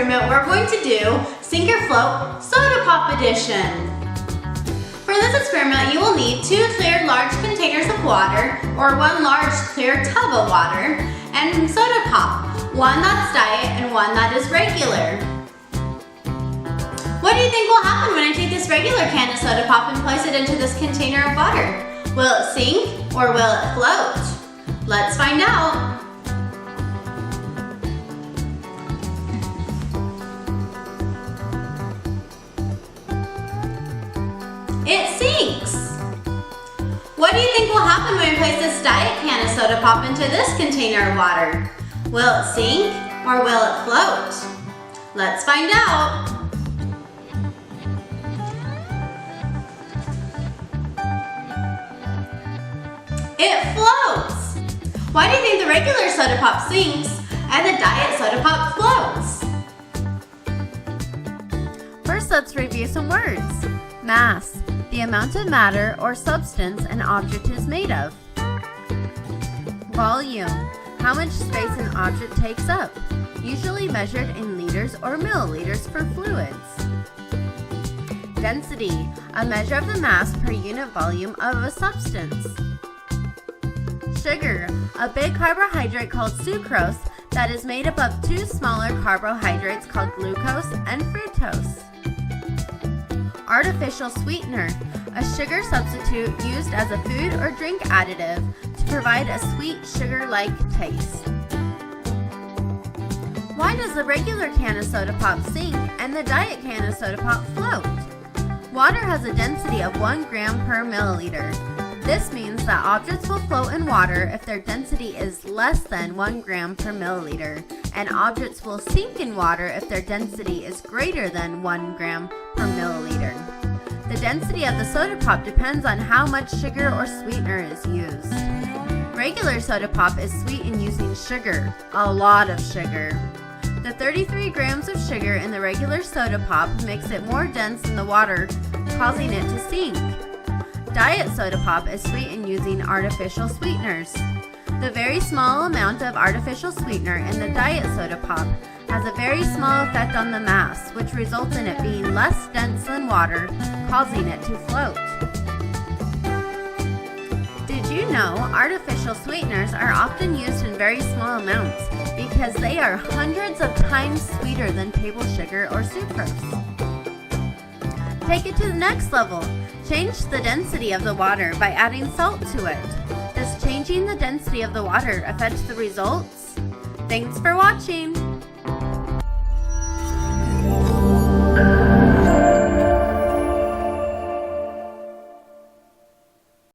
experiment, we're going to do Sink or Float Soda Pop Edition. For this experiment, you will need 2 clear large containers of water, or 1 large clear tub of water, and soda pop, one that's diet and one that is regular. What do you think will happen when I take this regular can of soda pop and place it into this container of water? Will it sink or will it float? Let's find out. It sinks. What do you think will happen when we place this diet can of soda pop into this container of water? Will it sink or will it float? Let's find out. It floats. Why do you think the regular soda pop sinks and the diet soda pop floats? First, let's review some words. Mass, the amount of matter or substance an object is made of. Volume, how much space an object takes up, usually measured in liters or milliliters for fluids. Density, a measure of the mass per unit volume of a substance. Sugar, a big carbohydrate called sucrose that is made up of 2 smaller carbohydrates called glucose and fructose. Artificial sweetener, a sugar substitute used as a food or drink additive to provide a sweet sugar-like taste. Why does the regular can of soda pop sink and the diet can of soda pop float? Water has a density of 1 gram per milliliter. This means that objects will float in water if their density is less than 1 gram per milliliter, and objects will sink in water if their density is greater than 1 gram per milliliter. The density of the soda pop depends on how much sugar or sweetener is used. Regular soda pop is sweetened using sugar, a lot of sugar. The 33 grams of sugar in the regular soda pop makes it more dense in the water, causing it to sink. Diet soda pop is sweetened using artificial sweeteners. The very small amount of artificial sweetener in the diet soda pop has a very small effect on the mass, which results in it being less dense than water, causing it to float. Did you know artificial sweeteners are often used in very small amounts because they are hundreds of times sweeter than table sugar or sucrose? Take it to the next level. Change the density of the water by adding salt to it. Does changing the density of the water affect the results? Thanks for watching!